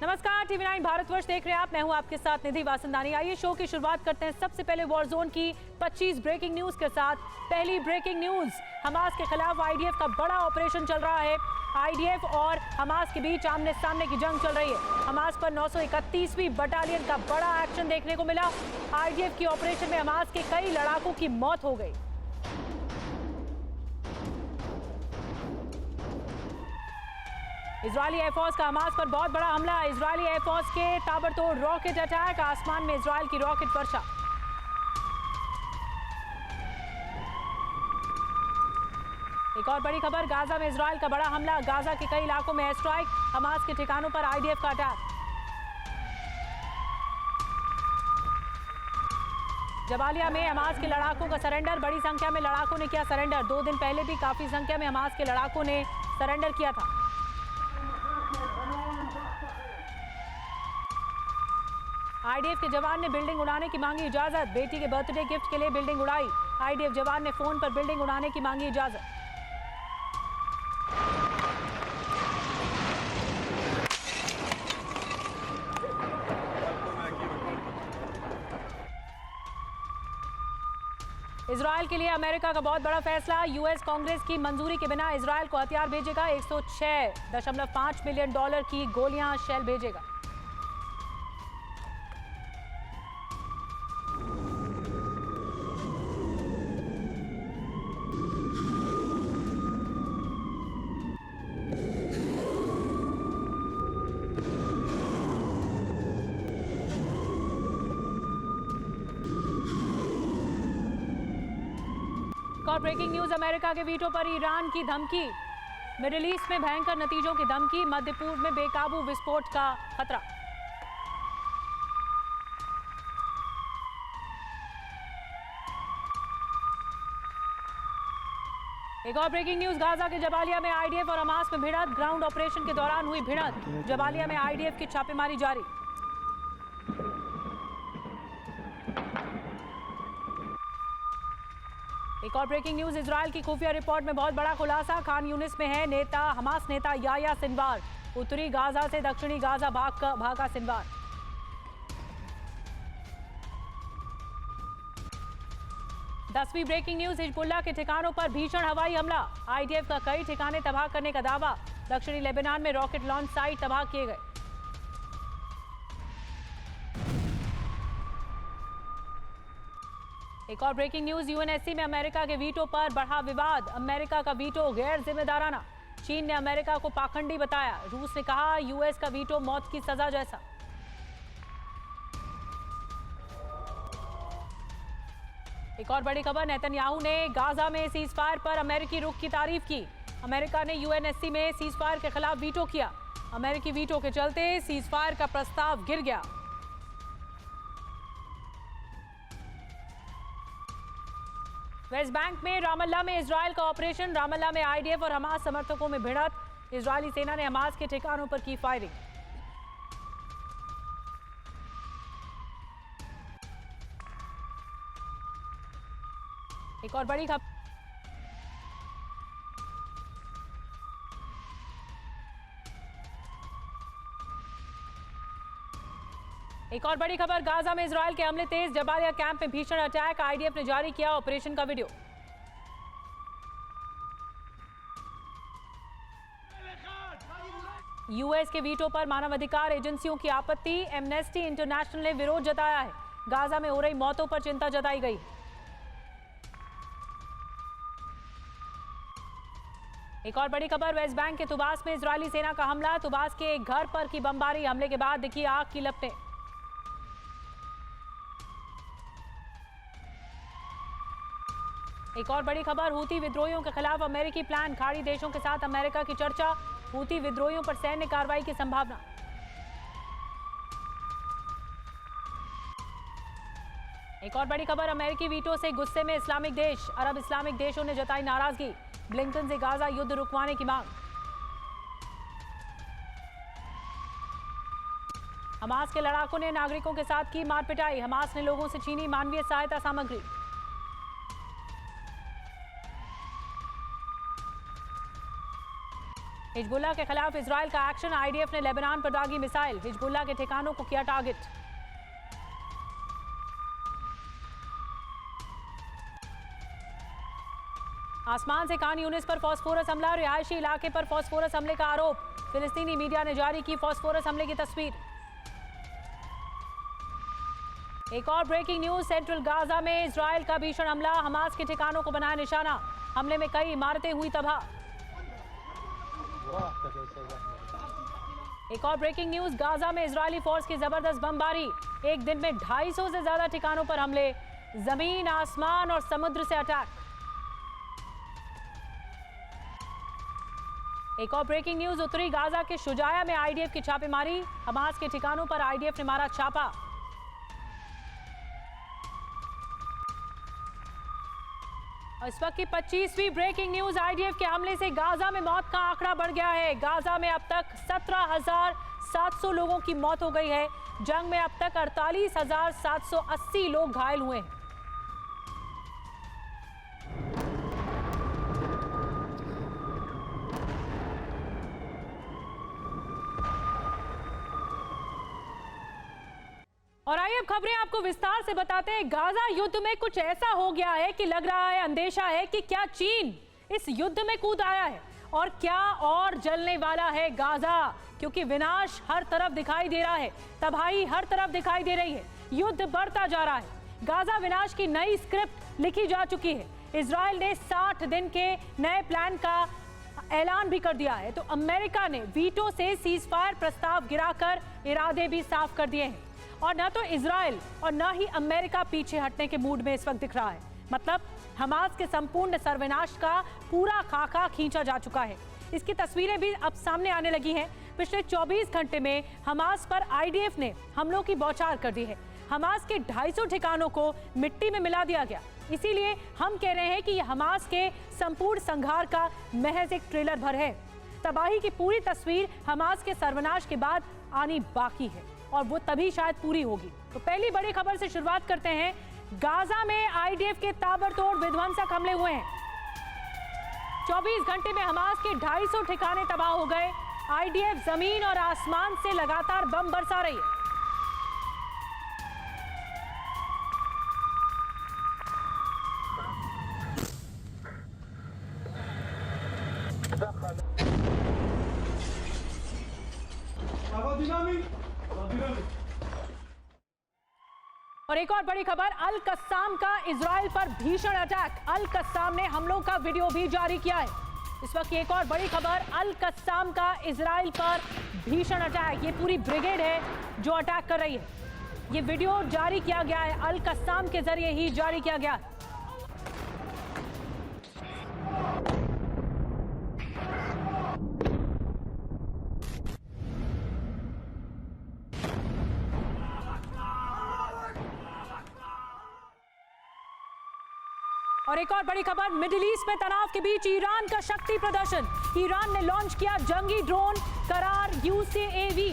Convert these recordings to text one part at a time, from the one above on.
नमस्कार, टीवी9 भारतवर्ष देख रहे हैं आप। मैं हूं आपके साथ निधि वासंदानी। आइए शो की शुरुआत करते हैं सबसे पहले वॉर जोन की 25 ब्रेकिंग न्यूज के साथ। पहली ब्रेकिंग न्यूज, हमास के खिलाफ आईडीएफ का बड़ा ऑपरेशन चल रहा है। आईडीएफ और हमास के बीच आमने सामने की जंग चल रही है। हमास पर 931वीं बटालियन का बड़ा एक्शन देखने को मिला। आईडीएफ की ऑपरेशन में हमास के कई लड़ाकों की मौत हो गई। इजरायली एयरफोर्स का हमास पर बहुत बड़ा हमला। इजरायली एयरफोर्स के ताबड़तोड़ रॉकेट अटैक, आसमान में इजरायल की रॉकेट वर्षा। एक और बड़ी खबर, गाजा में इजरायल का बड़ा हमला। गाजा के कई इलाकों में एयर स्ट्राइक, हमास के ठिकानों पर आईडीएफ का अटैक। जबालिया में हमास के लड़ाकों का सरेंडर, बड़ी संख्या में लड़ाकों ने किया सरेंडर। 2 दिन पहले भी काफी संख्या में हमास के लड़ाकों ने सरेंडर किया था। आईडीएफ के जवान ने बिल्डिंग उड़ाने की मांगी इजाजत। बेटी के बर्थडे गिफ्ट के लिए बिल्डिंग उड़ाई। आईडीएफ जवान ने फोन पर बिल्डिंग उड़ाने की मांगी इजाजत। इजरायल के लिए अमेरिका का बहुत बड़ा फैसला। यूएस कांग्रेस की मंजूरी के बिना इजरायल को हथियार भेजेगा। 106.5 मिलियन डॉलर की गोलियां, शेल भेजेगा। और ब्रेकिंग न्यूज, अमेरिका के वीटो पर ईरान की धमकी। मिडिल ईस्ट में भयंकर नतीजों की धमकी। मध्य पूर्व में बेकाबू विस्फोट का खतरा। एक और ब्रेकिंग न्यूज, गाजा के जबालिया में आईडीएफ और हमास में भिड़ंत। ग्राउंड ऑपरेशन के दौरान हुई भिड़ंत। जबालिया में आईडीएफ की छापेमारी जारी। एक और ब्रेकिंग न्यूज, इजरायल की खुफिया रिपोर्ट में बहुत बड़ा खुलासा। खान यूनिस में है नेता हमास नेता याह्या सिनवार। उत्तरी गाजा से दक्षिणी गाजा भागा सिनवार। दसवीं ब्रेकिंग न्यूज, हिजबुल्लाह के ठिकानों पर भीषण हवाई हमला। आईडीएफ का कई ठिकाने तबाह करने का दावा। दक्षिणी लेबनान में रॉकेट लॉन्च साइट तबाह किए गए। एक और ब्रेकिंग न्यूज, यूएनएससी में अमेरिका के वीटो पर बढ़ा विवाद। अमेरिका का वीटो गैर जिम्मेदाराना। चीन ने अमेरिका को पाखंडी बताया। रूस ने कहा यूएस का वीटो मौत की सजा जैसा। एक और बड़ी खबर, नेतन्याहू ने गाजा में सीजफायर पर अमेरिकी रुख की तारीफ की। अमेरिका ने यूएनएससी में सीजफायर के खिलाफ वीटो किया। अमेरिकी वीटो के चलते सीजफायर का प्रस्ताव गिर गया। वेस्ट बैंक में रामल्ला में इजरायल का ऑपरेशन। रामल्ला में आईडीएफ और हमास समर्थकों में भिड़ंत। इजरायली सेना ने हमास के ठिकानों पर की फायरिंग। एक और बड़ी खबर, गाजा में इजरायल के हमले तेज। जबालिया कैंप में भीषण अटैक। आईडीएफ ने जारी किया ऑपरेशन का वीडियो। यूएस के वीटो पर मानवाधिकार एजेंसियों की आपत्ति। एमनेस्टी इंटरनेशनल ने विरोध जताया है। गाजा में हो रही मौतों पर चिंता जताई गई। एक और बड़ी खबर, वेस्ट बैंक के तुबास में इजरायली सेना का हमला। तुबास के एक घर पर की बमबारी। हमले के बाद दिखी आग की लपटें। एक और बड़ी खबर, हूती विद्रोहियों के खिलाफ अमेरिकी प्लान। खाड़ी देशों के साथ अमेरिका की चर्चा। हूती विद्रोहियों पर सैन्य कार्रवाई की संभावना। एक और बड़ी खबर, अमेरिकी वीटो से गुस्से में इस्लामिक देश। अरब इस्लामिक देशों ने जताई नाराजगी। ब्लिंकन से गाजा युद्ध रुकवाने की मांग। हमास के लड़ाकों ने नागरिकों के साथ की मारपिटाई। हमास ने लोगों से छीनी मानवीय सहायता सामग्री। हिजबुल्लाह के खिलाफ इजराइल का एक्शन, आईडीएफ ने लेबनान पर दागी मिसाइल, हिजबुल्लाह के ठिकानों को किया टारगेट। आसमान से खान यूनिस पर फास्फोरस हमला, रिहायशी इलाके पर फास्फोरस हमले का आरोप, फिलिस्तीनी मीडिया ने जारी की फास्फोरस हमले की तस्वीर। एक और ब्रेकिंग न्यूज, सेंट्रल गाजा में इजराइल का भीषण हमला, हमास के ठिकानों को बनाया निशाना, हमले में कई इमारतें हुई तबाह। एक और ब्रेकिंग न्यूज, गाजा में इजरायली फोर्स की जबरदस्त बमबारी, एक दिन में 250 से ज्यादा ठिकानों पर हमले, जमीन, आसमान और समुद्र से अटैक। एक और ब्रेकिंग न्यूज, उत्तरी गाजा के शुजाया में आईडीएफ की छापेमारी, हमास के ठिकानों पर आईडीएफ ने मारा छापा। इस वक्त की 25वीं ब्रेकिंग न्यूज, आईडीएफ के हमले से गाजा में मौत का आंकड़ा बढ़ गया है। गाजा में अब तक 17,700 लोगों की मौत हो गई है। जंग में अब तक 48,780 लोग घायल हुए हैं। और आइए अब खबरें आपको विस्तार से बताते हैं। गाजा युद्ध में कुछ ऐसा हो गया है कि लग रहा है, अंदेशा है कि क्या चीन इस युद्ध में कूद आया है और क्या और जलने वाला है गाजा, क्योंकि विनाश हर तरफ दिखाई दे रहा है, तबाही हर तरफ दिखाई दे रही है, युद्ध बढ़ता जा रहा है। गाजा विनाश की नई स्क्रिप्ट लिखी जा चुकी है। इजराइल ने 60 दिन के नए प्लान का ऐलान भी कर दिया है, तो अमेरिका ने वीटो से सीजफायर प्रस्ताव गिराकर इरादे भी साफ कर दिए हैं। और न तो इजराइल और न ही अमेरिका पीछे हटने के मूड में इस वक्त दिख रहा है। मतलब हमास के संपूर्ण सर्वनाश का पूरा खाका खींचा जा चुका है। इसकी तस्वीरें भी अब सामने आने लगी हैं। पिछले 24 घंटे में हमास पर आईडीएफ ने हमलों की बौछार कर दी है। हमास के 250 ठिकानों को मिट्टी में मिला दिया गया। इसीलिए हम कह रहे हैं कि यह हमास के संपूर्ण संहार का महज एक ट्रेलर भर है। तबाही की पूरी तस्वीर हमास के सर्वनाश के बाद आनी बाकी है और वो तभी शायद पूरी होगी। तो पहली बड़ी खबर से शुरुआत करते हैं। गाजा में आईडीएफ के ताबड़तोड़ विध्वंसक हमले हुए हैं। 24 घंटे में हमास के 250 ठिकाने तबाह हो गए। आईडीएफ जमीन और आसमान से लगातार बम बरसा रही है। और एक और बड़ी खबर, अल कस्साम का इजराइल पर भीषण अटैक। अल कस्साम ने हमलों का वीडियो भी जारी किया है। इस वक्त एक और बड़ी खबर, अल कस्साम का इजराइल पर भीषण अटैक। ये पूरी ब्रिगेड है जो अटैक कर रही है। ये वीडियो जारी किया गया है, अल कस्साम के जरिए ही जारी किया गया है। और एक और बड़ी खबर, मिडिल ईस्ट में तनाव के बीच ईरान का शक्ति प्रदर्शन। ईरान ने लॉन्च किया जंगी ड्रोन करार यूसीएवी।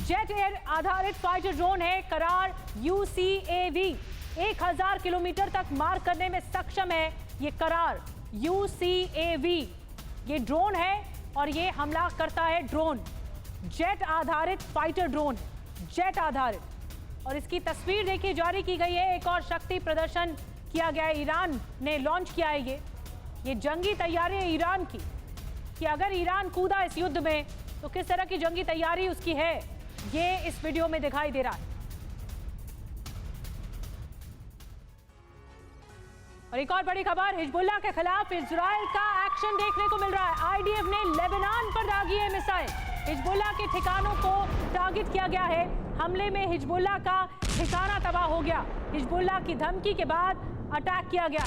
जेट एयर आधारित फाइटर ड्रोन है करार यूसीएवी। 1000 किलोमीटर तक मार करने में सक्षम है ये करार यूसीएवी। ये ड्रोन है और ये हमला करता है ड्रोन, जेट आधारित फाइटर ड्रोन, जेट आधारित। और इसकी तस्वीर देखिए जारी की गई है। एक और शक्ति प्रदर्शन किया गया है, ईरान ने लॉन्च किया है ये जंगी तैयारी है ईरान की, कि अगर ईरान कूदा इस युद्ध में तो किस तरह की जंगी तैयारी उसकी है, ये इस वीडियो में दिखाई दे रहा है। और एक और बड़ी खबर, हिजबुल्लाह के खिलाफ इजराइल का एक्शन देखने को मिल रहा है। आईडीएफ ने लेबनान पर दागी है मिसाइल, हिजबुल्लाह के ठिकानों को टारगेट किया गया है। हमले में हिजबुल्लाह का ठिकाना तबाह हो गया। हिजबुल्लाह की धमकी के बाद अटैक किया गया।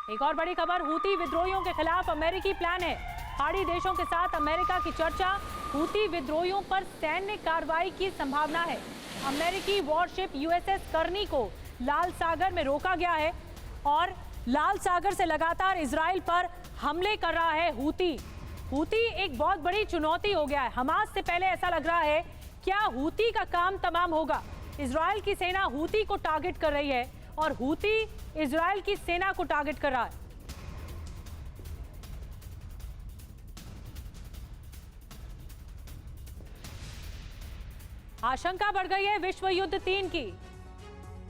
एक और बड़ी खबर, हूती विद्रोहियों के खिलाफ अमेरिकी प्लान है। पहाड़ी देशों के साथ अमेरिका की चर्चा, हूती विद्रोहियों पर सैन्य कार्रवाई की संभावना है। अमेरिकी वॉरशिप यूएसएस करनी को लाल सागर में रोका गया है और लाल सागर से लगातार इजराइल पर हमले कर रहा है हूती। हूती एक बहुत बड़ी चुनौती हो गया है। हमास से पहले ऐसा लग रहा है क्या हूती का काम तमाम होगा। इजराइल की सेना हूती को टारगेट कर रही है और हूती इजराइल की सेना को टारगेट कर रहा है। आशंका बढ़ गई है विश्व युद्ध 3 की।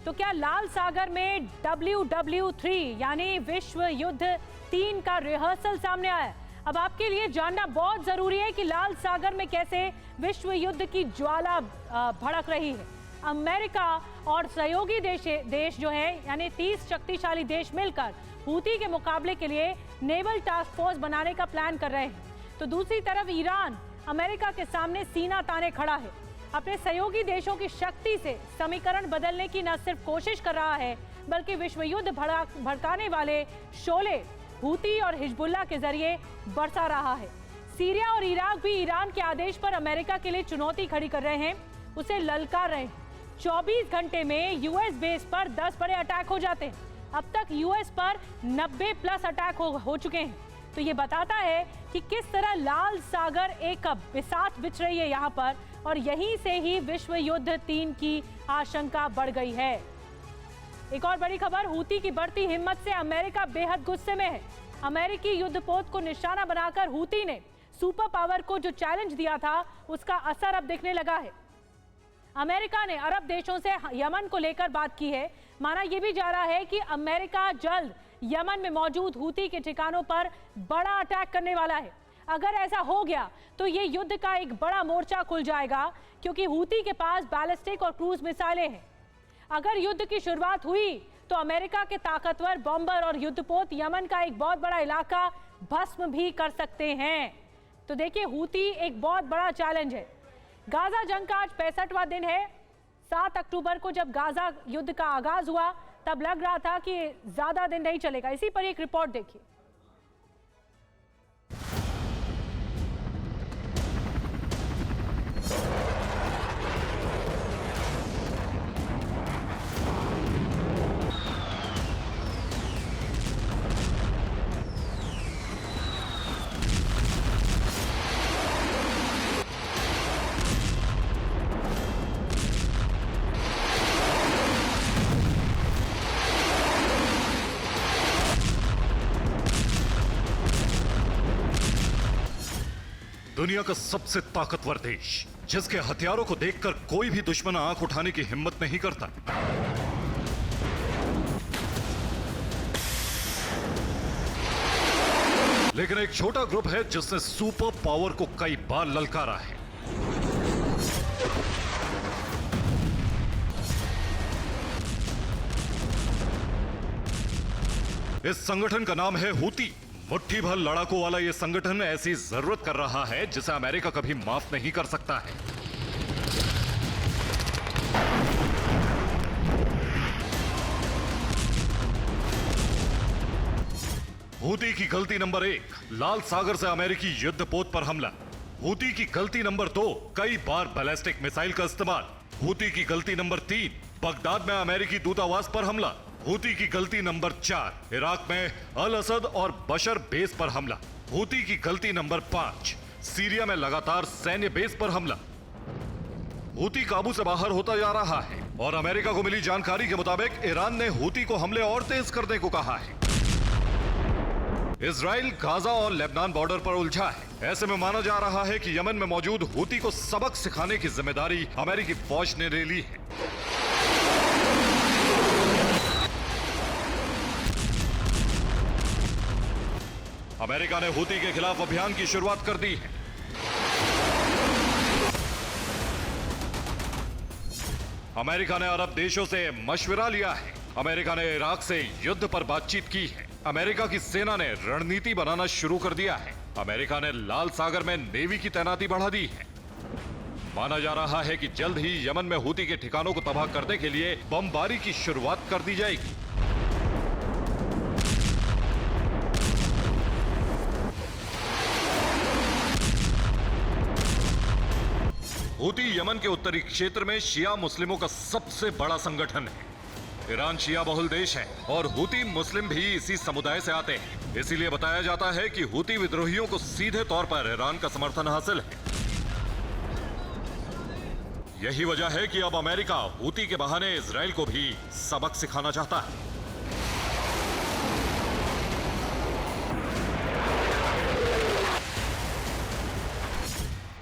तो क्या लाल सागर में WW3 यानी विश्व युद्ध 3 का रिहर्सल सामने आया है? अब आपके लिए जानना बहुत जरूरी है कि लाल सागर में कैसे विश्व युद्ध की ज्वाला भड़क रही है। अमेरिका और सहयोगी देश जो है यानी 30 शक्तिशाली देश मिलकर हूती के मुकाबले के लिए नेवल टास्क फोर्स बनाने का प्लान कर रहे हैं। तो दूसरी तरफ ईरान अमेरिका के सामने सीना ताने खड़ा है। अपने सहयोगी देशों की शक्ति से समीकरण बदलने की न सिर्फ कोशिश कर रहा है बल्कि विश्व युद्ध भड़काने वाले शोले हूती और हिजबुल्लाह के जरिए बरसा रहा है। सीरिया और इराक भी ईरान के आदेश पर अमेरिका के लिए चुनौती खड़ी कर रहे हैं, उसे ललकार रहे हैं। 24 घंटे में यूएस बेस पर 10 बड़े अटैक हो जाते हैं। अब तक यूएस पर 90+ अटैक हो चुके हैं। तो ये बताता है कि किस तरह लाल सागर एक बिसात बिछ रही है यहाँ पर, और यहीं से ही विश्व युद्ध 3 की आशंका बढ़ गई है। एक और बड़ी खबर, हूती की बढ़ती हिम्मत से अमेरिका बेहद गुस्से में है। अमेरिकी युद्धपोत को निशाना बनाकर हूती ने सुपर पावर को जो चैलेंज दिया था उसका असर अब दिखने लगा है। अमेरिका ने अरब देशों से यमन को लेकर बात की है। माना यह भी जा रहा है कि अमेरिका जल्द यमन में मौजूद हूती के ठिकानों पर बड़ा अटैक करने वाला है। अगर ऐसा हो गया तो ये युद्ध का एक बड़ा मोर्चा खुल जाएगा, क्योंकि हूती के पास बैलिस्टिक और क्रूज मिसाइलें हैं। अगर युद्ध की शुरुआत हुई तो अमेरिका के ताकतवर बॉम्बर और युद्धपोत यमन का एक बहुत बड़ा इलाका भस्म भी कर सकते हैं। तो देखिए, हूती एक बहुत बड़ा चैलेंज है। गाजा जंग का आज 65वां दिन है। 7 अक्टूबर को जब गाजा युद्ध का आगाज हुआ तब लग रहा था कि ज्यादा दिन नहीं चलेगा। इसी पर एक रिपोर्ट देखिए। दुनिया का सबसे ताकतवर देश, जिसके हथियारों को देखकर कोई भी दुश्मन आंख उठाने की हिम्मत नहीं करता। लेकिन एक छोटा ग्रुप है जिसने सुपर पावर को कई बार ललकारा है। इस संगठन का नाम है हूती। मुट्ठी भर लड़ाकों वाला यह संगठन ऐसी जरूरत कर रहा है जिसे अमेरिका कभी माफ नहीं कर सकता है। हूती की गलती नंबर 1, लाल सागर से अमेरिकी युद्धपोत पर हमला। हूती की गलती नंबर 2, कई बार बैलिस्टिक मिसाइल का इस्तेमाल। हूती की गलती नंबर 3, बगदाद में अमेरिकी दूतावास पर हमला। हूती की गलती नंबर 4, इराक में अल असद और बशर बेस पर हमला। हूती की गलती नंबर 5, सीरिया में लगातार सैन्य बेस पर हमला। हूती काबू से बाहर होता जा रहा है और अमेरिका को मिली जानकारी के मुताबिक ईरान ने हूती को हमले और तेज करने को कहा है। इजराइल गाजा और लेबनान बॉर्डर पर उलझा है। ऐसे में माना जा रहा है कि यमन में मौजूद हूती को सबक सिखाने की जिम्मेदारी अमेरिकी फौज ने ले ली है। अमेरिका ने हूती के खिलाफ अभियान की शुरुआत कर दी है। अमेरिका ने अरब देशों से मशवरा लिया है। अमेरिका ने इराक से युद्ध पर बातचीत की है। अमेरिका की सेना ने रणनीति बनाना शुरू कर दिया है। अमेरिका ने लाल सागर में नेवी की तैनाती बढ़ा दी है। माना जा रहा है कि जल्द ही यमन में हूती के ठिकानों को तबाह करने के लिए बमबारी की शुरुआत कर दी जाएगी। हूती यमन के उत्तरी क्षेत्र में शिया मुस्लिमों का सबसे बड़ा संगठन है। ईरान शिया बहुल देश है और हूती मुस्लिम भी इसी समुदाय से आते हैं। इसीलिए बताया जाता है कि हूती विद्रोहियों को सीधे तौर पर ईरान का समर्थन हासिल है। यही वजह है कि अब अमेरिका हूती के बहाने इजराइल को भी सबक सिखाना चाहता है।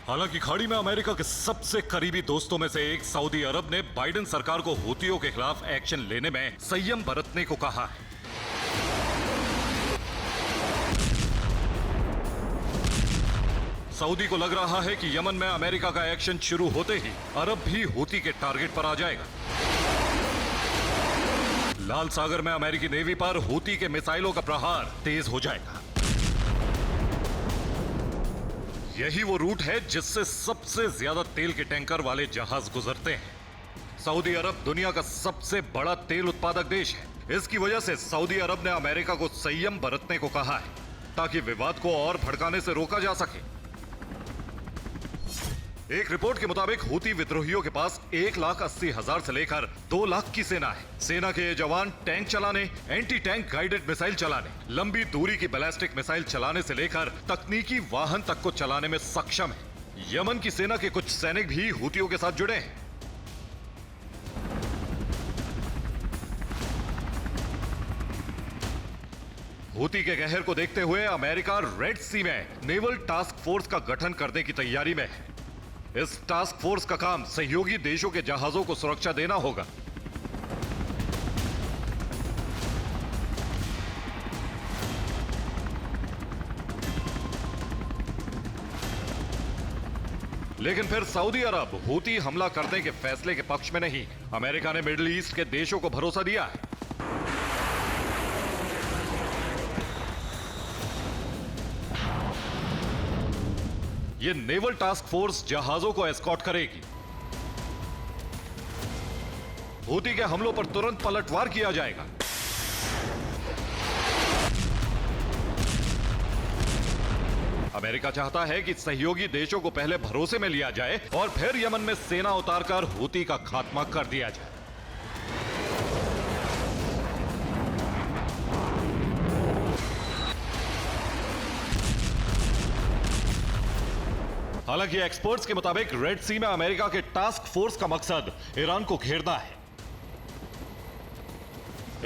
हालांकि खाड़ी में अमेरिका के सबसे करीबी दोस्तों में से एक सऊदी अरब ने बाइडेन सरकार को हूतियों के खिलाफ एक्शन लेने में संयम बरतने को कहा है। सऊदी को लग रहा है कि यमन में अमेरिका का एक्शन शुरू होते ही अरब भी हूती के टारगेट पर आ जाएगा। लाल सागर में अमेरिकी नेवी पर हूती के मिसाइलों का प्रहार तेज हो जाएगा। यही वो रूट है जिससे सबसे ज्यादा तेल के टैंकर वाले जहाज गुजरते हैं। सऊदी अरब दुनिया का सबसे बड़ा तेल उत्पादक देश है। इसकी वजह से सऊदी अरब ने अमेरिका को संयम बरतने को कहा है ताकि विवाद को और भड़काने से रोका जा सके। एक रिपोर्ट के मुताबिक हूती विद्रोहियों के पास 1,80,000 से लेकर 2 लाख की सेना है। सेना के ये जवान टैंक चलाने, एंटी टैंक गाइडेड मिसाइल चलाने, लंबी दूरी की बैलिस्टिक मिसाइल चलाने से लेकर तकनीकी वाहन तक को चलाने में सक्षम है। यमन की सेना के कुछ सैनिक भी हूतियों के साथ जुड़े हैं। हूती के कहर को देखते हुए अमेरिका रेड सी में नेवल टास्क फोर्स का गठन करने की तैयारी में है। इस टास्क फोर्स का काम सहयोगी देशों के जहाजों को सुरक्षा देना होगा। लेकिन फिर सऊदी अरब हूती हमला करने के फैसले के पक्ष में नहीं। अमेरिका ने मिडिल ईस्ट के देशों को भरोसा दिया है। ये नेवल टास्क फोर्स जहाजों को एस्कॉर्ट करेगी। हूती के हमलों पर तुरंत पलटवार किया जाएगा। अमेरिका चाहता है कि सहयोगी देशों को पहले भरोसे में लिया जाए और फिर यमन में सेना उतारकर हूती का खात्मा कर दिया जाए। हालांकि एक्सपर्ट्स के मुताबिक रेड सी में अमेरिका के टास्क फोर्स का मकसद ईरान को घेरना है।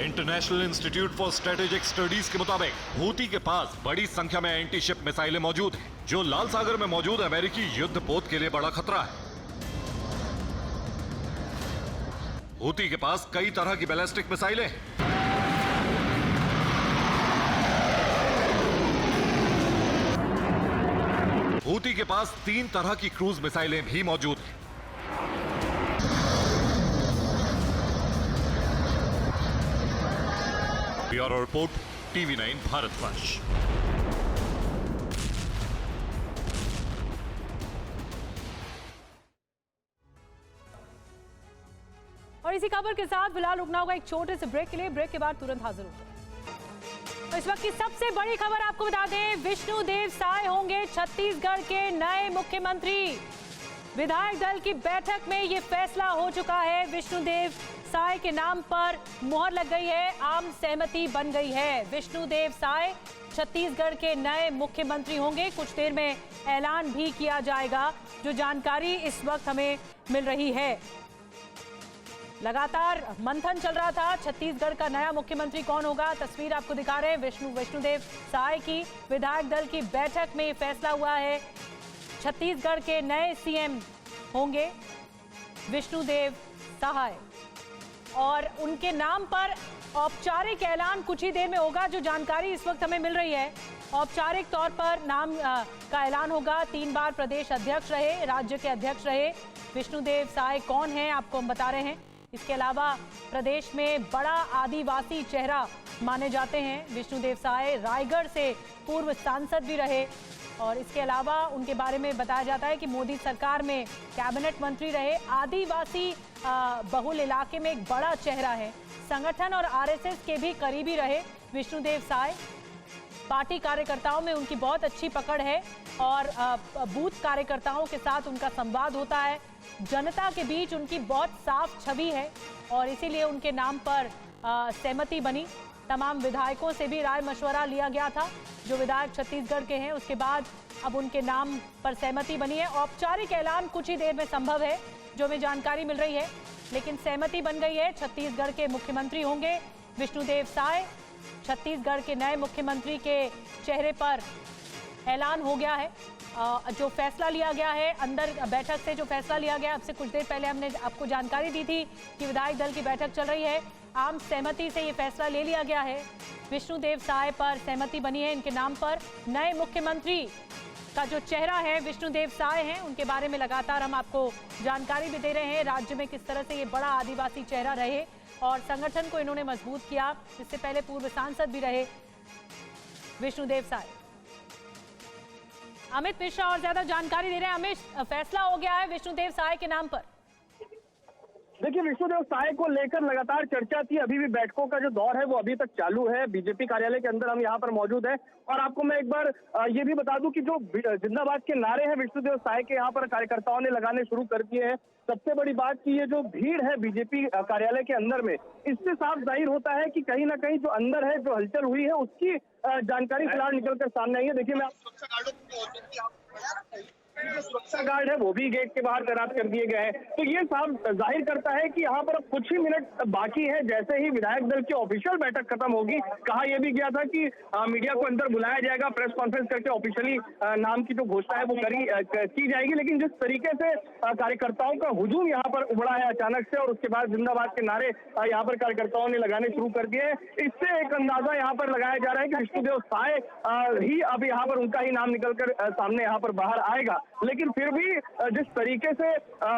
International institute for strategic studies के मुताबिक हूती के पास बड़ी संख्या में एंटी शिप मिसाइलें मौजूद हैं, जो लाल सागर में मौजूद अमेरिकी युद्धपोत के लिए बड़ा खतरा है। हूती के पास कई तरह की बैलिस्टिक मिसाइलें हैं। हूती के पास 3 तरह की क्रूज मिसाइलें भी मौजूद हैं। Bureau report, TV9 Bharatvarsh. और इसी खबर के साथ फिलहाल रुकना होगा एक छोटे से ब्रेक के लिए। ब्रेक के बाद तुरंत हाजिर होंगे। तो इस वक्त की सबसे बड़ी खबर आपको बता दें, विष्णुदेव साय होंगे छत्तीसगढ़ के नए मुख्यमंत्री। विधायक दल की बैठक में ये फैसला हो चुका है। विष्णुदेव साय के नाम पर मुहर लग गई है, आम सहमति बन गई है। विष्णुदेव साय छत्तीसगढ़ के नए मुख्यमंत्री होंगे। कुछ देर में ऐलान भी किया जाएगा। जो जानकारी इस वक्त हमें मिल रही है, लगातार मंथन चल रहा था छत्तीसगढ़ का नया मुख्यमंत्री कौन होगा। तस्वीर आपको दिखा रहे हैं विष्णुदेव साय की। विधायक दल की बैठक में फैसला हुआ है, छत्तीसगढ़ के नए सीएम होंगे विष्णुदेव साय और उनके नाम पर औपचारिक ऐलान कुछ ही देर में होगा। जो जानकारी इस वक्त हमें मिल रही है, औपचारिक तौर पर नाम का ऐलान होगा। 3 बार प्रदेश अध्यक्ष रहे, राज्य के अध्यक्ष रहे। विष्णुदेव साय कौन है आपको हम बता रहे हैं। इसके अलावा प्रदेश में बड़ा आदिवासी चेहरा माने जाते हैं विष्णुदेव साय। रायगढ़ से पूर्व सांसद भी रहे और इसके अलावा उनके बारे में बताया जाता है कि मोदी सरकार में कैबिनेट मंत्री रहे। आदिवासी बहुल इलाके में एक बड़ा चेहरा है। संगठन और आरएसएस के भी करीबी रहे विष्णुदेव साय। पार्टी कार्यकर्ताओं में उनकी बहुत अच्छी पकड़ है और बूथ कार्यकर्ताओं के साथ उनका संवाद होता है। जनता के बीच उनकी बहुत साफ छवि है और इसीलिए उनके नाम पर सहमति बनी तमाम विधायकों से भी राय मशवरा लिया गया था जो विधायक छत्तीसगढ़ के हैं। उसके बाद अब उनके नाम पर सहमति बनी है। औपचारिक ऐलान कुछ ही देर में संभव है जो हमें जानकारी मिल रही है, लेकिन सहमति बन गई है। छत्तीसगढ़ के मुख्यमंत्री होंगे विष्णुदेव साय। छत्तीसगढ़ के नए मुख्यमंत्री के चेहरे पर ऐलान हो गया है। जो फैसला लिया गया है अंदर बैठक से, जो फैसला लिया गया, अब से कुछ देर पहले हमने आपको जानकारी दी थी कि विधायक दल की बैठक चल रही है। आम सहमति से ये फैसला ले लिया गया है। विष्णुदेव साय पर सहमति बनी है। इनके नाम पर नए मुख्यमंत्री का जो चेहरा है विष्णुदेव साय हैं, उनके बारे में लगातार हम आपको जानकारी भी दे रहे हैं। राज्य में किस तरह से ये बड़ा आदिवासी चेहरा रहे और संगठन को इन्होंने मजबूत किया। इससे पहले पूर्व सांसद भी रहे विष्णुदेव साय। अमित मिश्रा और ज्यादा जानकारी दे रहे हैं। अमित, फैसला हो गया है विष्णुदेव साय के नाम पर। देखिए, विष्णुदेव साय को लेकर लगातार चर्चा थी। अभी भी बैठकों का जो दौर है वो अभी तक चालू है। बीजेपी कार्यालय के अंदर हम यहाँ पर मौजूद हैं और आपको मैं एक बार ये भी बता दूं कि जो जिंदाबाद के नारे हैं विष्णुदेव साय के यहाँ पर कार्यकर्ताओं ने लगाने शुरू कर दिए हैं। सबसे बड़ी बात की ये जो भीड़ है बीजेपी कार्यालय के अंदर में, इससे साफ जाहिर होता है कि कहीं ना कहीं जो अंदर है, जो हलचल हुई है, उसकी जानकारी फिलहाल निकलकर सामने आई है। देखिए, मैं सुरक्षा गार्ड है वो भी गेट के बाहर तैनात कर दिए गए हैं। तो ये साफ जाहिर करता है कि यहाँ पर अब कुछ ही मिनट बाकी है। जैसे ही विधायक दल की ऑफिशियल बैठक खत्म होगी, कहा यह भी गया था कि मीडिया को अंदर बुलाया जाएगा, प्रेस कॉन्फ्रेंस करके ऑफिशियली नाम की जो घोषणा है वो की जाएगी। लेकिन जिस तरीके से कार्यकर्ताओं का हुजूम यहाँ पर उमड़ा है अचानक से और उसके बाद जिंदाबाद के नारे यहाँ पर कार्यकर्ताओं ने लगाने शुरू कर दिए हैं, इससे एक अंदाजा यहाँ पर लगाया जा रहा है कि विष्णुदेव साय ही अब यहाँ पर उनका ही नाम निकलकर सामने यहाँ पर बाहर आएगा। लेकिन फिर भी जिस तरीके से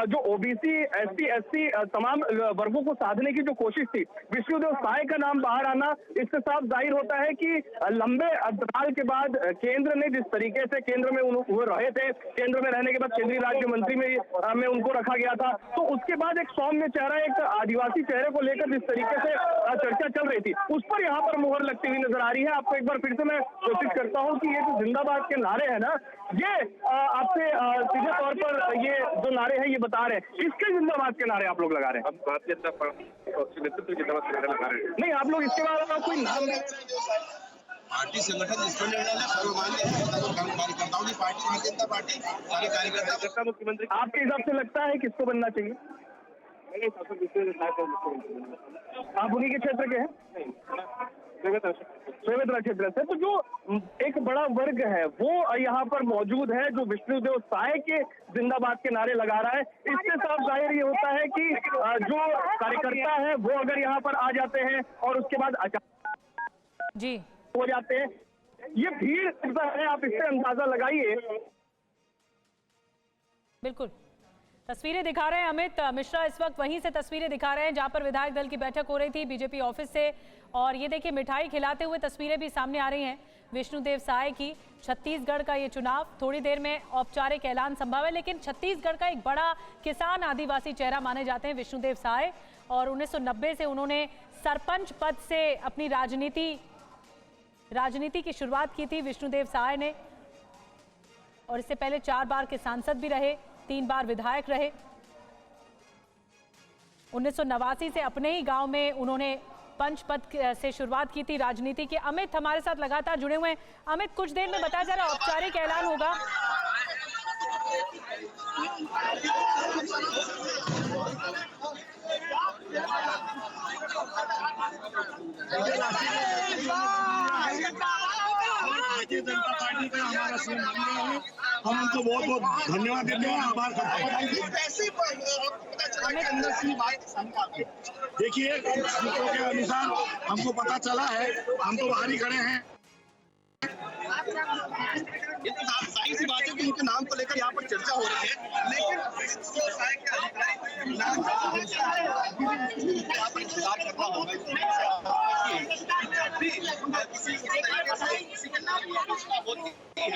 जो ओबीसी, एसटी, एससी तमाम वर्गों को साधने की जो कोशिश थी, विष्णुदेव साय का नाम बाहर आना, इससे साफ जाहिर होता है कि लंबे अंतराल के बाद केंद्र ने जिस तरीके से केंद्र में वो रहे थे, केंद्र में रहने के बाद केंद्रीय राज्य मंत्री में उनको रखा गया था, तो उसके बाद एक सौम्य चेहरा, एक आदिवासी चेहरे को लेकर जिस तरीके से चर्चा चल रही थी, उस पर यहाँ पर मुहर लगती हुई नजर आ रही है। आपको एक बार फिर से मैं कोशिश करता हूँ कि ये जो जिंदाबाद के नारे हैं ना, ये आपसे सीधे तौर पर ये जो नारे हैं ये बता रहे हैं, किसके जिंदाबाद के नारे आप लोग लगा रहे हैं? भारतीय जनता पार्टी नेतृत्व जिंदाबाद के नारे लगा रहे हैं। नहीं, आप लोग इसके बारे में कोई नाम पार्टी संगठन जिसको निर्णय है सर्वमान्य कार्यकर्ताओं की पार्टी, भारतीय जनता पार्टी, सारे कार्यकर्ता। मुख्यमंत्री आपके हिसाब से लगता है किसको बनना चाहिए? आप उन्हीं के क्षेत्र के हैं, सोवेत्रा क्षेत्र से। तो जो एक बड़ा वर्ग है वो यहाँ पर मौजूद है जो विष्णुदेव साय के जिंदाबाद के नारे लगा रहा है। इससे साफ जाहिर ये होता है कि जो कार्यकर्ता है वो अगर यहाँ पर आ जाते हैं और उसके बाद अचानक जी हो जाते हैं, ये भीड़ है, आप इससे अंदाजा लगाइए। बिल्कुल, तस्वीरें दिखा रहे हैं अमित मिश्रा, इस वक्त वहीं से तस्वीरें दिखा रहे हैं जहां पर विधायक दल की बैठक हो रही थी बीजेपी ऑफिस से। और ये देखिए, मिठाई खिलाते हुए तस्वीरें भी सामने आ रही हैं विष्णुदेव साय की। छत्तीसगढ़ का ये चुनाव, थोड़ी देर में औपचारिक ऐलान संभव है, लेकिन छत्तीसगढ़ का एक बड़ा किसान आदिवासी चेहरा माने जाते हैं विष्णुदेव साय। और 1990 से उन्होंने सरपंच पद से अपनी राजनीति की शुरुआत की थी विष्णुदेव साय ने। और इससे पहले 4 बार के सांसद भी रहे, 3 बार विधायक रहे। 1989 से अपने ही गांव में उन्होंने पंच पद से शुरुआत की थी राजनीति की। अमित हमारे साथ लगातार जुड़े हुए हैं। अमित, कुछ देर में बताया जा रहा है औपचारिक ऐलान होगा। भारतीय जनता पार्टी का हमारा है, हम उनको बहुत बहुत धन्यवाद देते हैं, आभार करते हैं। देखिए, सूत्रों के अनुसार हमको पता चला है, हम तो बाहर ही खड़े हैं। जाहिर सी बात है कि उनके नाम को लेकर यहाँ पर चर्चा हो रही है, लेकिन यहाँ पर इंतजार करना होगा किसी के नाम होती है।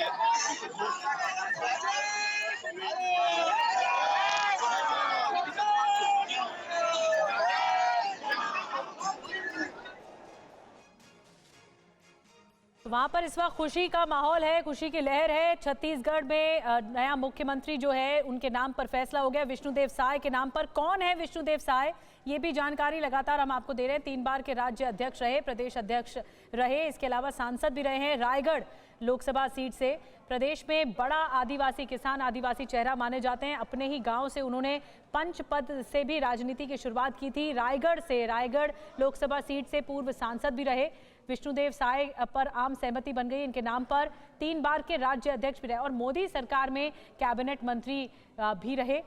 वहाँ पर इस वक्त खुशी का माहौल है, खुशी की लहर है। छत्तीसगढ़ में नया मुख्यमंत्री जो है उनके नाम पर फैसला हो गया, विष्णुदेव साय के नाम पर। कौन है विष्णुदेव साय, ये भी जानकारी लगातार हम आपको दे रहे हैं। 3 बार के राज्य अध्यक्ष रहे, प्रदेश अध्यक्ष रहे, इसके अलावा सांसद भी रहे हैं। रायगढ़ लोकसभा सीट से प्रदेश में बड़ा आदिवासी किसान, आदिवासी चेहरा माने जाते हैं। अपने ही गांव से उन्होंने पंच पद से भी राजनीति की शुरुआत की थी। रायगढ़ लोकसभा सीट से पूर्व सांसद भी रहे। विष्णुदेव साय पर आम सहमति बन गई इनके नाम पर। 3 बार के राज्य अध्यक्ष भी रहे और मोदी सरकार में कैबिनेट मंत्री भी रहे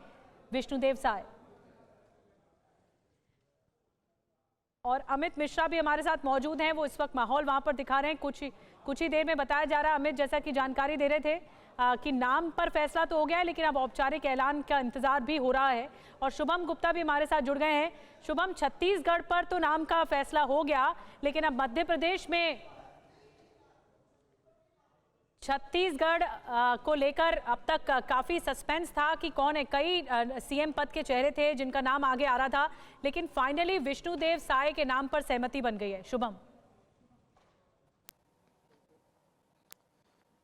विष्णुदेव साय। और अमित मिश्रा भी हमारे साथ मौजूद हैं, वो इस वक्त माहौल वहां पर दिखा रहे हैं। कुछ ही देर में बताया जा रहा है, अमित जैसा कि जानकारी दे रहे थे कि नाम पर फैसला तो हो गया है, लेकिन अब औपचारिक ऐलान का इंतजार भी हो रहा है। और शुभम गुप्ता भी हमारे साथ जुड़ गए हैं। शुभम, छत्तीसगढ़ पर तो नाम का फैसला हो गया, लेकिन अब मध्य प्रदेश में छत्तीसगढ़ को लेकर अब तक काफी सस्पेंस था कि कौन है। कई सीएम पद के चेहरे थे जिनका नाम आगे आ रहा था, लेकिन फाइनली विष्णुदेव साय के नाम पर सहमति बन गई है। शुभम,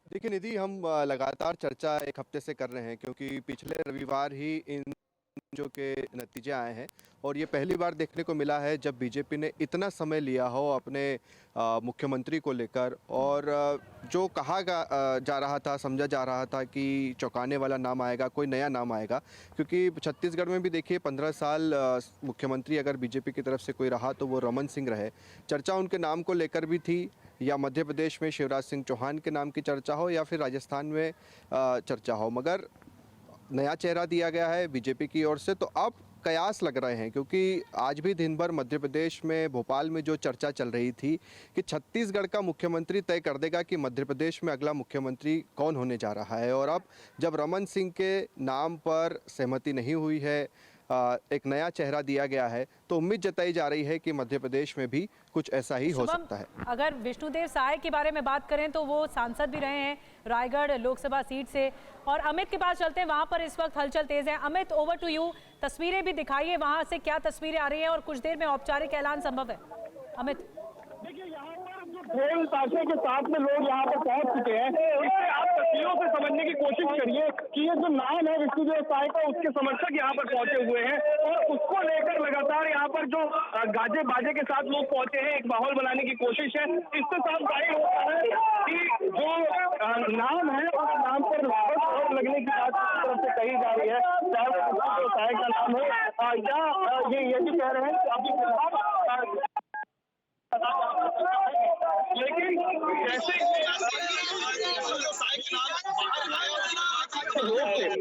देखिए निधि, हम लगातार चर्चा एक हफ्ते से कर रहे हैं, क्योंकि पिछले रविवार ही इन जो के नतीजे आए हैं और ये पहली बार देखने को मिला है जब बीजेपी ने इतना समय लिया हो अपने मुख्यमंत्री को लेकर। और जो कहा जा रहा था, समझा जा रहा था कि चौंकाने वाला नाम आएगा, कोई नया नाम आएगा, क्योंकि छत्तीसगढ़ में भी देखिए 15 साल मुख्यमंत्री अगर बीजेपी की तरफ से कोई रहा तो वो रमन सिंह रहे। चर्चा उनके नाम को लेकर भी थी, या मध्य प्रदेश में शिवराज सिंह चौहान के नाम की चर्चा हो या फिर राजस्थान में चर्चा हो, मगर नया चेहरा दिया गया है बीजेपी की ओर से। तो अब कयास लग रहे हैं, क्योंकि आज भी दिन भर मध्य प्रदेश में, भोपाल में जो चर्चा चल रही थी कि छत्तीसगढ़ का मुख्यमंत्री तय कर देगा कि मध्य प्रदेश में अगला मुख्यमंत्री कौन होने जा रहा है। और अब जब रमन सिंह के नाम पर सहमति नहीं हुई है, एक नया चेहरा दिया गया है, तो उम्मीद जताई जा रही है कि मध्य प्रदेश में भी कुछ ऐसा ही हो सकता है। अगर विष्णुदेव साय के बारे में बात करें तो वो सांसद भी रहे हैं रायगढ़ लोकसभा सीट से। और अमित के पास चलते हैं, वहां पर इस वक्त हलचल तेज है। Amit, over to you. तस्वीरें भी दिखाइए, वहां से क्या तस्वीरें आ रही हैं और कुछ देर में औपचारिक ऐलान संभव है। अमित, देखिए यहाँ पर जो ढोल ताशे के साथ में लोग यहाँ पर पहुंच चुके हैं, इससे आप तस्वीरों से समझने की कोशिश करिए कि ये जो नाम है विष्णुदेव साय का, उसके समर्थक यहाँ पर पहुंचे हुए हैं और उसको लेकर लगातार यहाँ पर जो गाजे बाजे के साथ लोग पहुंचे हैं, एक माहौल बनाने की कोशिश है। इससे साफ जाहिर होता है कि जो नाम है उस नाम पर और लगने की बात तरफ से कही जा रही है, चाहे विष्णुदेव साय का नाम हो या ये भी कह रहे हैं कि अभी लेकिन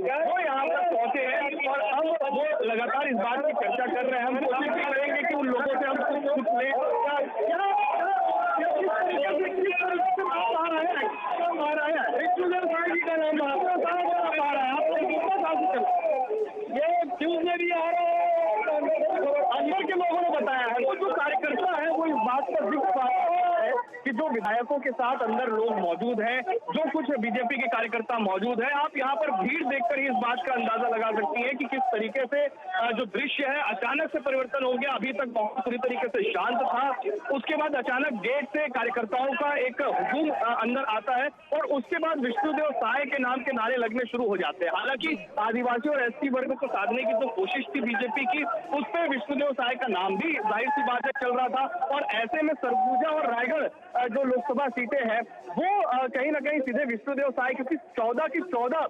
जैसे वो यहाँ पर पहुंचे हैं और हम वो लगातार इस बात की चर्चा कर रहे हैं। हम कोशिश भी करेंगे कि उन लोगों से हम कुछ लें। ये न्यूज में भी आ रहा है, अंदर के लोगों ने बताया है, वो जो कार्यकर्ता है वो इस बात पर जिक्र कर रहा है कि जो विधायकों के साथ अंदर लोग मौजूद हैं, जो कुछ बीजेपी के कार्यकर्ता मौजूद हैं, आप यहाँ पर भीड़ देखकर ही इस बात का अंदाजा लगा सकती हैं कि किस तरीके से जो दृश्य है अचानक से परिवर्तन हो गया। अभी तक बहुत पूरी तरीके से शांत था, उसके बाद अचानक गेट से कार्यकर्ताओं का एक हुजूम अंदर आता है और उसके बाद विष्णुदेव साय के नाम के नारे लगने शुरू हो जाते हैं। हालांकि आदिवासी और एसटी वर्ग को साधने की जो कोशिश थी बीजेपी की, उस पर विष्णुदेव साय का नाम भी जाहिर सी बात है चल रहा था। और ऐसे में सरगुजा और रायगढ़ जो लोकसभा सीटें हैं वो कहीं ना कहीं सीधे विष्णुदेव साय, क्योंकि 14 की 14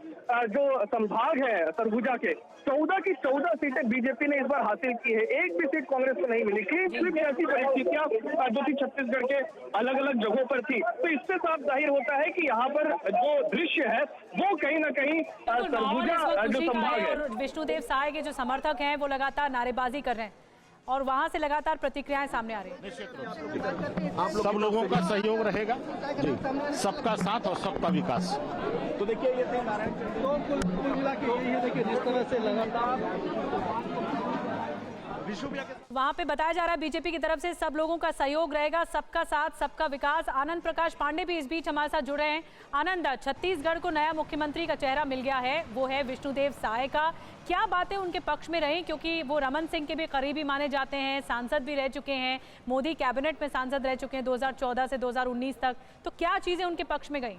जो संभाग है सरगुजा के, 14 की 14 सीटें बीजेपी ने इस बार हासिल की है। एक भी सीट कांग्रेस को नहीं मिली। सिर्फ ऐसी परिस्थितियां जो थी छत्तीसगढ़ के अलग अलग जगहों पर थी। तो इससे साफ जाहिर होता है कि यहाँ पर जो दृश्य है वो कहीं ना कहीं सरगुजा जो संभाग है। विष्णुदेव साय के जो समर्थक हैं वो लगातार नारेबाजी कर रहे हैं और वहां से लगातार प्रतिक्रियाएं सामने आ रही हैं। सब लोगों का सहयोग रहेगा, सबका साथ और सबका विकास। तो देखिए ये थे नारायण, तो कुल मिला के यही है, देखिए जिस तरह से लगातार विशु भैया वहां पे बताया जा रहा है बीजेपी की तरफ से सब लोगों का सहयोग रहेगा, सबका साथ सबका विकास। आनंद प्रकाश पांडे भी इस बीच हमारे साथ जुड़े हैं। आनंद, छत्तीसगढ़ को नया मुख्यमंत्री का चेहरा मिल गया है, वो है विष्णुदेव साय का। क्या बातें उनके पक्ष में रही, क्योंकि वो रमन सिंह के भी करीबी माने जाते हैं, सांसद भी रह चुके हैं, मोदी कैबिनेट में सांसद रह चुके हैं 2014 से 2019 तक, तो क्या चीजें उनके पक्ष में गई?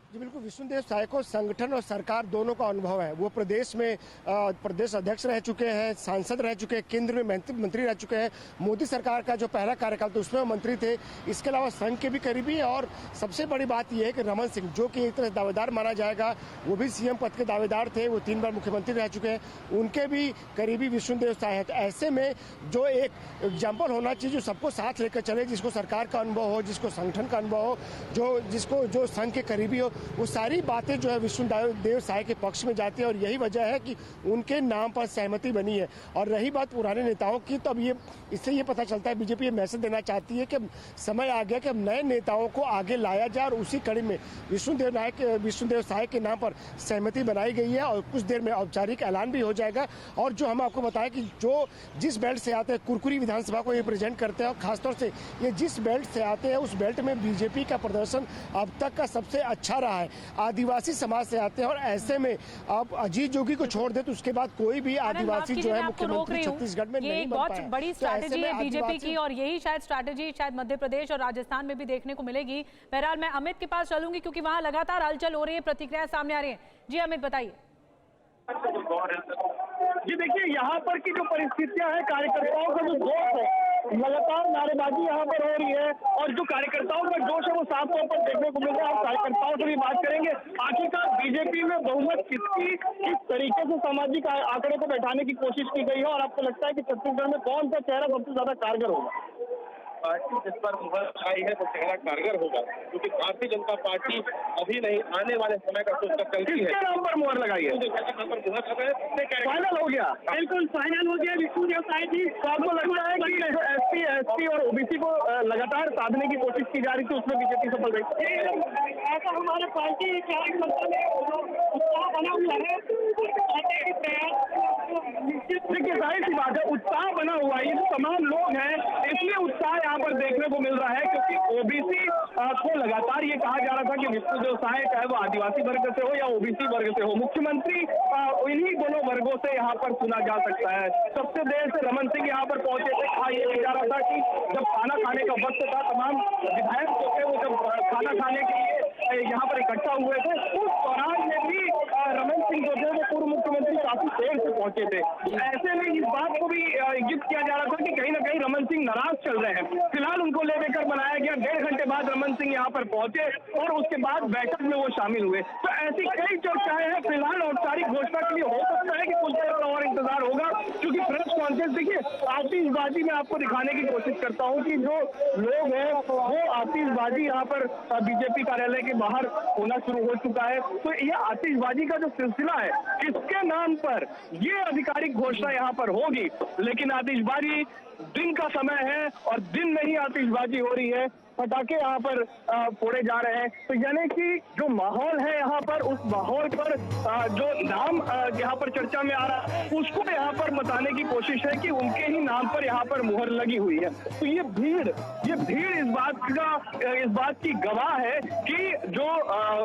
जी बिल्कुल, विष्णुदेव साय को संगठन और सरकार दोनों का अनुभव है। वो प्रदेश में प्रदेश अध्यक्ष रह चुके हैं, सांसद रह चुके हैं, केंद्र में मंत्री रह चुके हैं। मोदी सरकार का जो पहला कार्यकाल था उसमें मंत्री थे। इसके अलावा संघ के भी करीबी हैं और सबसे बड़ी बात यह है कि रमन सिंह, जो कि एक तरह दावेदार माना जाएगा, वो भी सीएम पद के दावेदार थे, वो 3 बार मुख्यमंत्री रह चुके हैं, उनके भी करीबी विष्णुदेव साय है। तो ऐसे में जो एक एग्जाम्पल होना चाहिए, जो सबको साथ लेकर चले, जिसको सरकार का अनुभव हो, जिसको संगठन का अनुभव हो, जो संघ के करीबी हो, वो सारी बातें जो है विष्णुदेव साय के पक्ष में जाती है और यही वजह है कि उनके नाम पर सहमति बनी है। और रही बात पुराने नेताओं की, तो अब इससे ये पता चलता है बीजेपी ये मैसेज देना चाहती है कि समय आ गया कि अब नए नेताओं को आगे लाया जाए और उसी कड़ी में विष्णुदेव साय के नाम पर सहमति बनाई गई है और कुछ देर में औपचारिक ऐलान भी हो जाएगा। और जो हम आपको बताएं कि जो जिस बेल्ट से आते हैं, कुरकुरी विधानसभा को रिप्रेजेंट करते हैं और खासतौर से ये जिस बेल्ट से आते हैं उस बेल्ट में बीजेपी का प्रदर्शन अब तक का सबसे अच्छा रहा है। आदिवासी समाज से आते हैं और ऐसे में आप अजीत जोगी को छोड़ दे तो उसके बाद कोई भी आदिवासी जो है मुख्यमंत्री छत्तीसगढ़ में नहीं बन पाया। बहुत बड़ी स्ट्रैटेजी है बीजेपी की और यही शायद स्ट्रैटेजी शायद मध्य प्रदेश और राजस्थान में भी देखने को मिलेगी। बहरहाल मैं अमित के पास चलूंगी क्योंकि वहां लगातार हलचल हो रही है, प्रतिक्रिया सामने आ रही है। जी अमित, बताइए। जी देखिए, यहाँ पर की जो परिस्थितियां हैं, कार्यकर्ताओं का जो जोश है, लगातार नारेबाजी यहाँ पर हो रही है और जो कार्यकर्ताओं का जोश है वो साफ तौर पर देखने को मिल रहा है। आप कार्यकर्ताओं से भी बात करेंगे, आखिरकार बीजेपी में बहुमत किसकी, किस तरीके से सामाजिक आंकड़े को बैठाने की कोशिश की गई है और आपको लगता है कि छत्तीसगढ़ में कौन सा चेहरा सबसे ज्यादा कारगर होगा? पार्टी जिस पर मुहर आई है तो चेहरा कारगर होगा, क्योंकि भारतीय जनता पार्टी अभी नहीं, आने वाले समय का सोचकर चलती है। किसके नाम पर मुहर लगाई है? फाइनल हो गया, बिल्कुल फाइनल हो गया विष्णुदेव साय जी। तो आपको लगता है कि जो एसपी, एसटी और ओबीसी को लगातार साधने की कोशिश की जा रही थी उसमें बीजेपी सफल रही? ऐसा हमारे पार्टी बना हुआ है, देखिए जाहिर सी बात है उत्साह बना हुआ है। ये जो तमाम लोग हैं इसलिए उत्साह यहाँ पर देखने को मिल रहा है क्योंकि ओबीसी को लगातार ये कहा जा रहा था कि विष्णुदेव साय चाहे वो आदिवासी वर्ग से हो या ओबीसी वर्ग से हो, मुख्यमंत्री इन्हीं दोनों वर्गों से यहाँ पर चुना जा सकता है। सबसे देर से रमन सिंह यहाँ पर पहुंचे थे। कहा यह जा रहा था कि जब खाना खाने का वक्त था, तमाम विधायक जो थे वो जब खाना खाने के लिए यहाँ पर इकट्ठा हुए थे, उस दौरान में भी रमन सिंह जो थे वो पूर्व मुख्यमंत्री काफी देर से पहुंचे थे। ऐसे में इस बात को भी इंगित किया जा रहा था कि कहीं ना कहीं रमन सिंह नाराज चल रहे हैं। फिलहाल उनको ले देकर बनाया गया। 1.5 घंटे बाद रमन सिंह यहाँ पर पहुंचे और उसके बाद बैठक में वो शामिल हुए। तो ऐसी कई चर्चाएं हैं। फिलहाल औपचारिक घोषणा के लिए हो सकता है कि कुछ देर का और इंतजार होगा, क्योंकि प्रेस कॉन्फ्रेंस देखिए आतिशबाजी में आपको दिखाने की कोशिश करता हूँ कि जो लोग हैं वो आतिशबाजी यहाँ पर बीजेपी कार्यालय के बाहर होना शुरू हो चुका है। तो यह आतिशबाजी का जो सिलसिला है, किसके नाम पर ये आधिकारिक घोषणा यहाँ पर होगी, लेकिन आतिशबाजी दिन का समय है और दिन में ही आतिशबाजी हो रही है। पटाखे यहाँ पर फोड़े जा रहे हैं। तो यानी कि जो माहौल है यहाँ पर, उस माहौल पर जो नाम यहाँ पर चर्चा में आ रहा है उसको यहाँ पर बताने की कोशिश है कि उनके ही नाम पर यहाँ पर मुहर लगी हुई है। तो ये भीड़ इस बात की गवाह है कि जो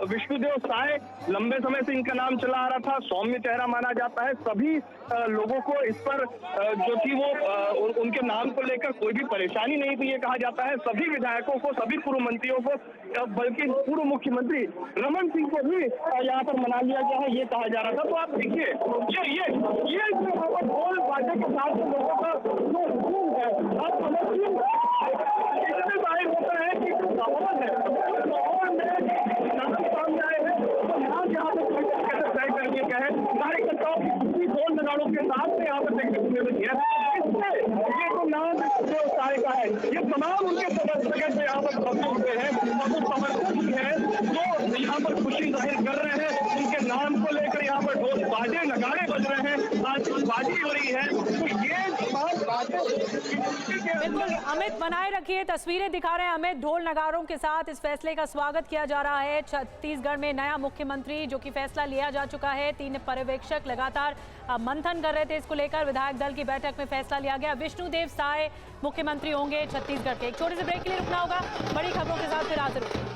विष्णुदेव साय लंबे समय से इनका नाम चला आ रहा था, सौम्य चेहरा माना जाता है, सभी लोगों को इस पर जो थी वो उनके नाम को लेकर कोई भी परेशानी नहीं थी। ये कहा जाता है सभी विधायकों को, सभी पूर्व मंत्रियों को, बल्कि पूर्व मुख्यमंत्री रमन सिंह को भी यहाँ पर मना लिया गया है, ये कहा जा रहा था। तो आप देखिए ये ढोल बाजे के साथ लोगों का जो हुजूम है, आप समझिए इससे जाहिर होता है कि माहौल है, माहौल में नाम सामने आए हैं। यहाँ पर कैसे तय कर दिया गया है, कार्यकर्ताओं की ढोल नगाड़ों के साथ यहाँ पर देखने को मिल रही है। ये तो नाम जो साय का है, ये तमाम उनके समर्थक जो यहाँ पर खड़े हुए हैं और वो समर्थक ही है जो यहाँ पर खुशी जाहिर कर रहे हैं। उनके नाम को लेकर यहाँ पर ढोल बाजे नगाड़े बज रहे हैं, आतिशबाजी हो रही है। तो ये तमाम बातें बिल्कुल अमित, बनाए रखिए, तस्वीरें दिखा रहे हैं अमित। ढोल नगारों के साथ इस फैसले का स्वागत किया जा रहा है। छत्तीसगढ़ में नया मुख्यमंत्री जो कि फैसला लिया जा चुका है। 3 पर्यवेक्षक लगातार मंथन कर रहे थे इसको लेकर। विधायक दल की बैठक में फैसला लिया गया, विष्णुदेव साय मुख्यमंत्री होंगे छत्तीसगढ़ के। एक छोटे से ब्रेक के लिए रुकना होगा, बड़ी खबरों के साथ फिर हाजिर होंगे।